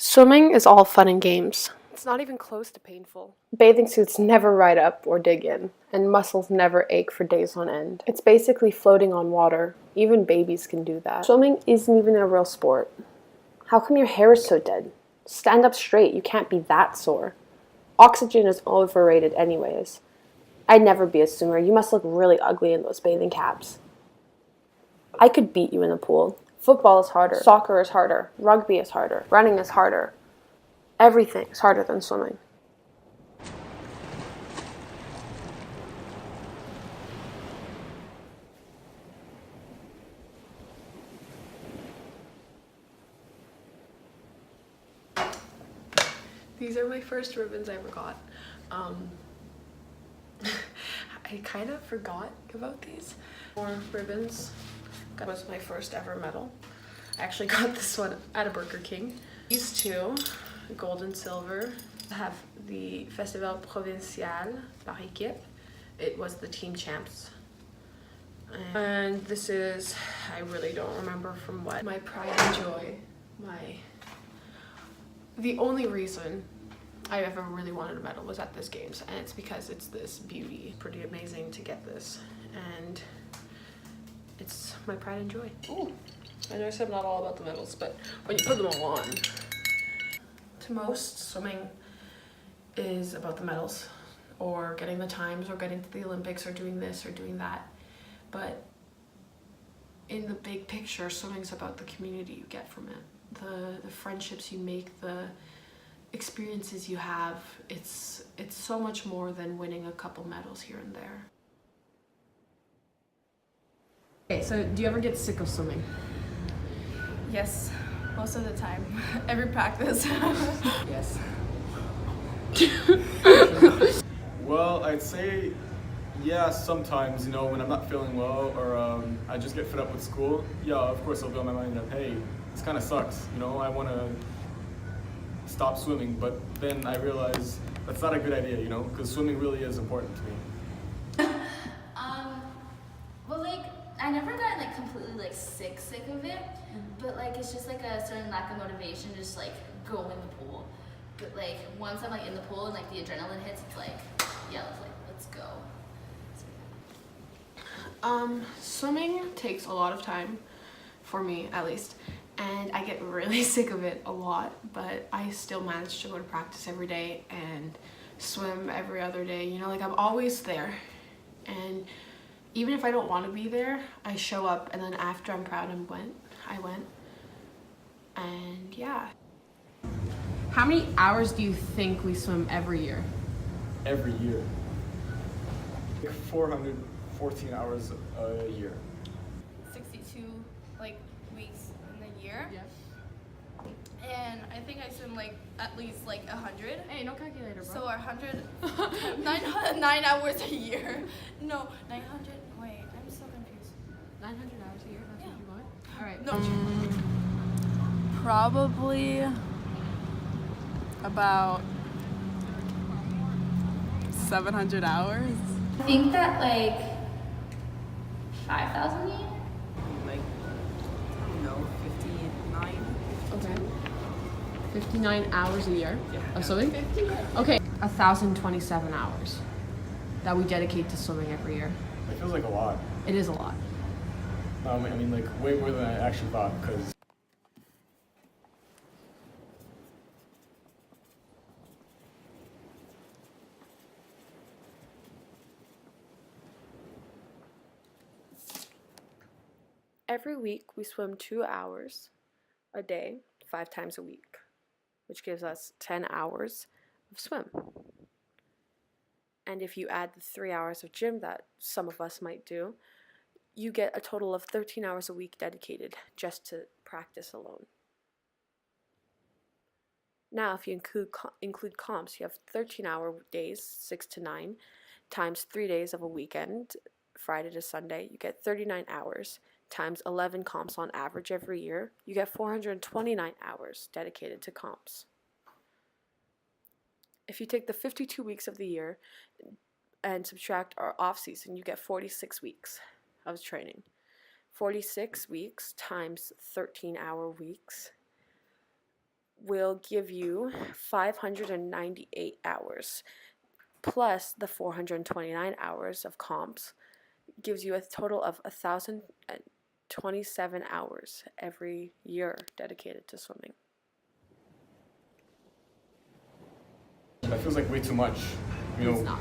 Swimming is all fun and games. It's not even close to painful. Bathing suits never ride up or dig in, and muscles never ache for days on end. It's basically floating on water. Even babies can do that. Swimming isn't even a real sport. How come your hair is so dead? Stand up straight, you can't be that sore. Oxygen is overrated anyways. I'd never be a swimmer. You must look really ugly in those bathing caps. I could beat you in the pool. Football is harder. Soccer is harder. Rugby is harder. Running is harder. Everything is harder than swimming. These are my first ribbons I ever got. I kind of forgot about these. More ribbons. That was my first ever medal. I actually got this one at a Burger King. These two, gold and silver, have the Festival Provincial par équipe. It was the team champs. And this is, I really don't remember from what. My pride and joy. The only reason I ever really wanted a medal was at this games, and it's because it's this beauty. Pretty amazing to get this, and it's my pride and joy. Ooh, I know I said I'm not all about the medals, but when you put them all on, to most, swimming is about the medals, or getting the times, or getting to the Olympics, or doing this or doing that. But in the big picture, swimming's about the community you get from it. The friendships you make, the experiences you have. It's so much more than winning a couple medals here and there. Okay, so do you ever get sick of swimming? Yes, most of the time. Every practice. Yes. Well, I'd say, yeah, sometimes, you know, when I'm not feeling well or I just get fed up with school, yeah, of course I'll be on my mind that, hey, this kind of sucks, you know, I want to stop swimming, but then I realize that's not a good idea, you know, because swimming really is important to me. Well, like, I never got like completely like sick of it, but like it's just like a certain lack of motivation, just like go in the pool. But like once I'm like in the pool and like the adrenaline hits, it's like, yeah, let's go. Swimming takes a lot of time, for me at least, and I get really sick of it a lot, but I still manage to go to practice every day and swim every other day. You know, like I'm always there, and even if I don't want to be there, I show up, and then after I'm proud I went, and yeah. How many hours do you think we swim every year? Every year. 414 hours a year. 62 like weeks in the year. Yeah. And I think I swim like at least like 100. Hey, no calculator, bro. So 100, 9 hours a year. No, 900. Wait, I'm so confused. 900 hours a year. That's Yeah. what you want. All right. No. Probably about 700 hours. I think that like 5,000 a year. Like, I don't know, 59. Okay. 59 hours a year of swimming? Okay. 1,027 hours that we dedicate to swimming every year. It feels like a lot. It is a lot. I mean, like way more than I actually thought, because Every week we swim 2 hours a day, 5 times a week, which gives us 10 hours of swim. And if you add the 3 hours of gym that some of us might do, you get a total of 13 hours a week dedicated just to practice alone. Now, if you include comps, you have 13-hour days, 6 to 9, times 3 days of a weekend, Friday to Sunday. You get 39 hours, times 11 comps on average every year. You get 429 hours dedicated to comps. If you take the 52 weeks of the year and subtract our off-season, you get 46 weeks of training. 46 weeks times 13-hour weeks will give you 598 hours plus the 429 hours of comps, gives you a total of 1,027 hours every year dedicated to swimming. That feels like way too much. You know, It's not.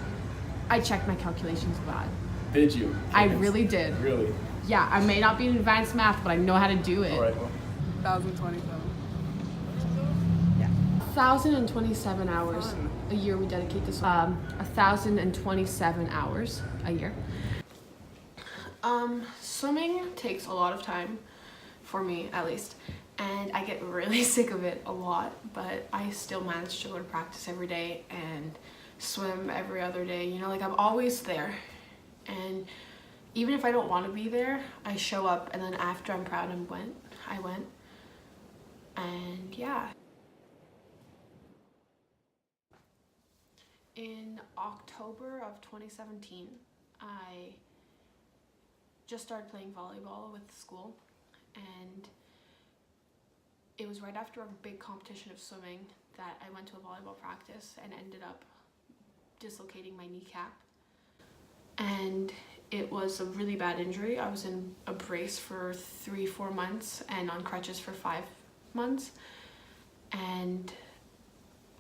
I checked my calculations about it. did you? I really did. Really? Yeah, I may not be in advanced math, but I know how to do it. All right. Well, 1,027. 1,027 hours a year we dedicate to swimming. 1,027 hours a year. Swimming takes a lot of time, for me at least, and I get really sick of it a lot, but I still manage to go to practice every day and swim every other day. You know, like I'm always there, and even if I don't want to be there, I show up, and then after I'm proud I went, and yeah. In October of 2017, I just started playing volleyball with school, and it was right after a big competition of swimming that I went to a volleyball practice and ended up dislocating my kneecap. And it was a really bad injury. I was in a brace for 3-4 months and on crutches for 5 months. And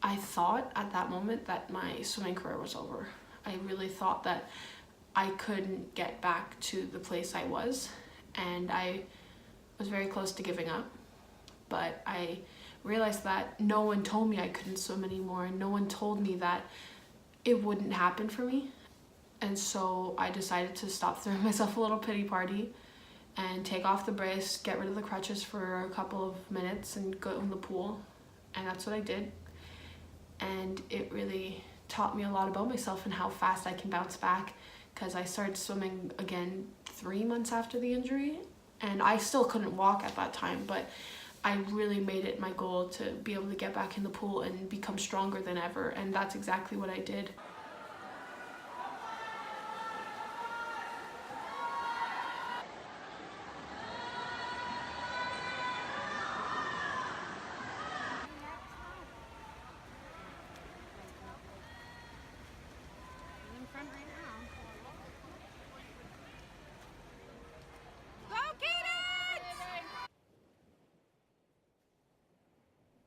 I thought at that moment that my swimming career was over. I really thought that I couldn't get back to the place I was, and I was very close to giving up. But I realized that no one told me I couldn't swim anymore, and no one told me that it wouldn't happen for me. And so I decided to stop throwing myself a little pity party and take off the brace, get rid of the crutches for a couple of minutes and go in the pool. And that's what I did. And it really taught me a lot about myself and how fast I can bounce back, because I started swimming again 3 months after the injury, and I still couldn't walk at that time, but I really made it my goal to be able to get back in the pool and become stronger than ever, and that's exactly what I did.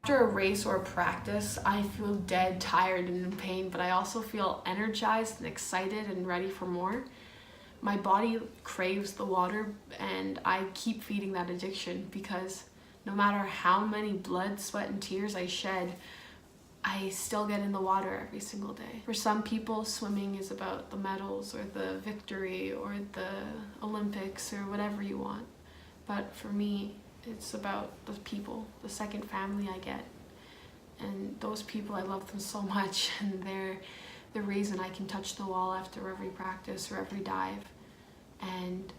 After a race or a practice, I feel dead, tired, and in pain, but I also feel energized and excited and ready for more. My body craves the water, and I keep feeding that addiction, because no matter how many blood, sweat, and tears I shed, I still get in the water every single day. For some people, swimming is about the medals or the victory or the Olympics or whatever you want. But for me, it's about the people, the second family I get. And those people, I love them so much, and they're the reason I can touch the wall after every practice or every dive. And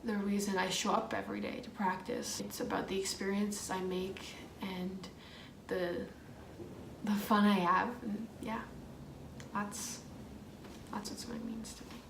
the reason I show up every day to practice. It's about the experiences I make and the fun I have, and yeah, that's what swimming means to me.